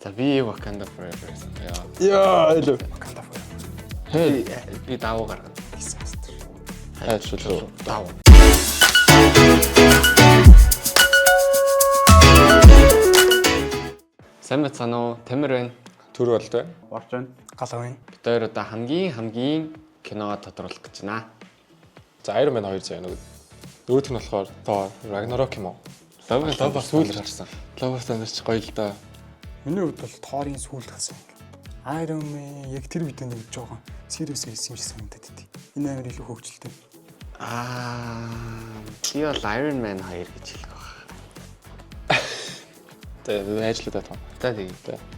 За би Wakanda Forever гэсэн. Яа, илүү. Wakanda Forever. Би давуу гаргана. Disaster. Хайчлуу. Давуу. Сайн байна уу? Тамир байна. Түр болтой. Борж байна. Гал байна. Бид хоёр одоо хамгийн киногоо тодруулах гэж байна. За Iron Man 2 заяа нэг. Нөгөөх нь болохоор Thor Ragnarok юм уу? Love сүүл гарсан. Love Thunder ч гоё л да. Миний хувьд бол Thor-ын сүүлд гарсан юм. Iron Man яг тэр үед нэг жоохон serious байсан юм шиг санагдаад идэв. Энэ амар илүү хөвгчлөлтэй. Би бол Iron Man 2 гэж хэлэх байна. За ажлаа таа. За тийм.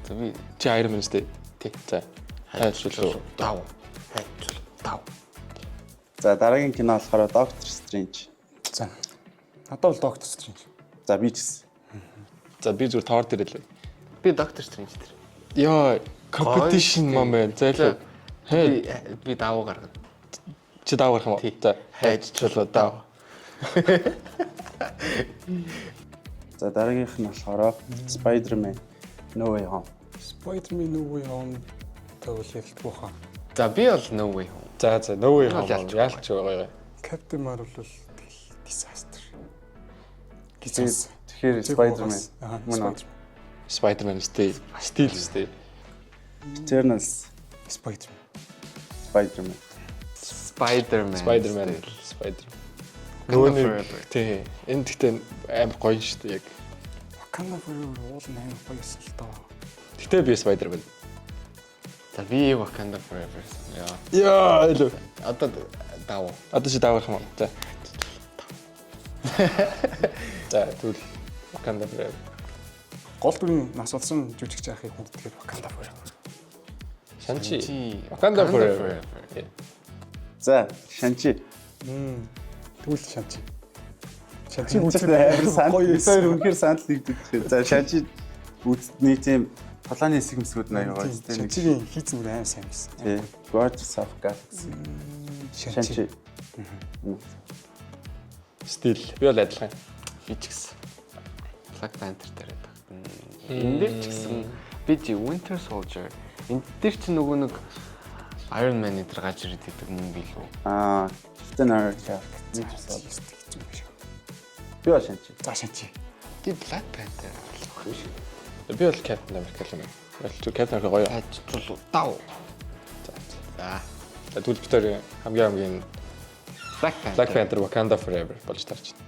За би Чи Iron Man сте. Тий. За. Хайчлуу. давуу. Давуу. За дараагийн кино болохоор Doctor Strange. За. Надад бол Doctor Strange. За би ч гэсэн. За би зүгээр Thor дээр л. Би Doctor Strange дээр. Яа, competition moment. За илүү. Би давуу гаргана. Чи даавар юм уу? За. Хайчлуу даа. За дараагийнх нь болохоор Spider-Man No Way Home. Spider-Man No Way Home тэгвэл хэлтгүй хаа. За би бол No Way Home. За No Way Home. Ялч Ялч байгаа. Captain Marvel бол disaster. Тэгэхээр Spider-Man. Мөн Spider-Man сте. Стил сте. Eternals Spider-Man. Spider-Man. Spider-Man. Нөгөө нэг тий. Энэ гэхдээ амар гоё шүү дээ яг. Wakanda Forever уул амар гоёсэн л доо. Гэхдээ би Spider-Man. За би Wakanda Forever. Яа, илүү. Одоо давуу. Одоо чи даавар юм уу? За. За тэгвэл Wakanda Forever. Гол дүрийн нас болсон жүжигч яахыг хүндэтгээр Wakanda Forever. Шанчи. Wakanda Forever. За Shang-Chi. Тэгвэл Shang-Chi. Shang-Chi Үзэхээр амар санал. гоё Тэр үнэхээр санал нэгддэг. За Shang-Chi үзтний тийм толооны хэсэг мэсгүүд наяа гоё тийм. Shang-Chi-гийн хийц мөр амар сайн байсан. Тий. Guardians of Galaxy. Shang-Chi. Стил. Би бол адилхан. Би ч гэсэн Black Panther дээр тагтана. Энэ дээр ч гэсэн би Winter Soldier. Энэ дээр ч нөгөө нэг Iron Man дээр гаж ирээд идэг мөн билүү? Captain America. Би бол Shang-Chi. За Shang-Chi. Би Black Panther. Би бол Captain America л юм. Captain America гоё. Хайчлуу давуу. За. Тэгвэл бид хоёр хамгийн Black Panther Wakanda Forever болж тарч байна.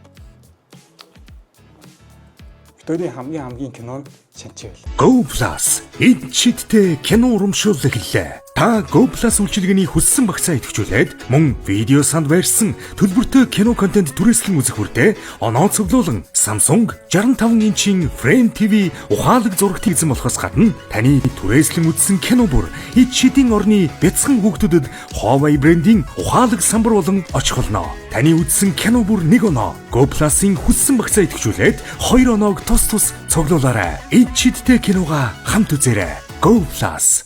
Бидний хамгийн кино Shang-Chi байл. Go Plus эд шидтэй кино урамшуул эхэллээ. Та Go Plus үйлчилгээний хүссэн багцаа идэвхжүүлээд мөн видео санд байрсан төлбөртэй кино контент түрээслэн үзэх хүртээ оноо цуглуулан Samsung 65 инчийн Frame TV ухаалаг зурагт эзэн болохоос гадна таны түрээслэн үзсэн кино бүр эд шидийн орны бяцхан хүүхдүүдэд Huawei брендийн ухаалаг самбар болон очих болно. Таны үзсэн кино бүр 1 оноо Go Plus-ын хүссэн багцаа идэвхжүүлээд 2 оноог тус цуглуулаарай. Эд шидтэй кинога хамт үзээрэй. Go Plus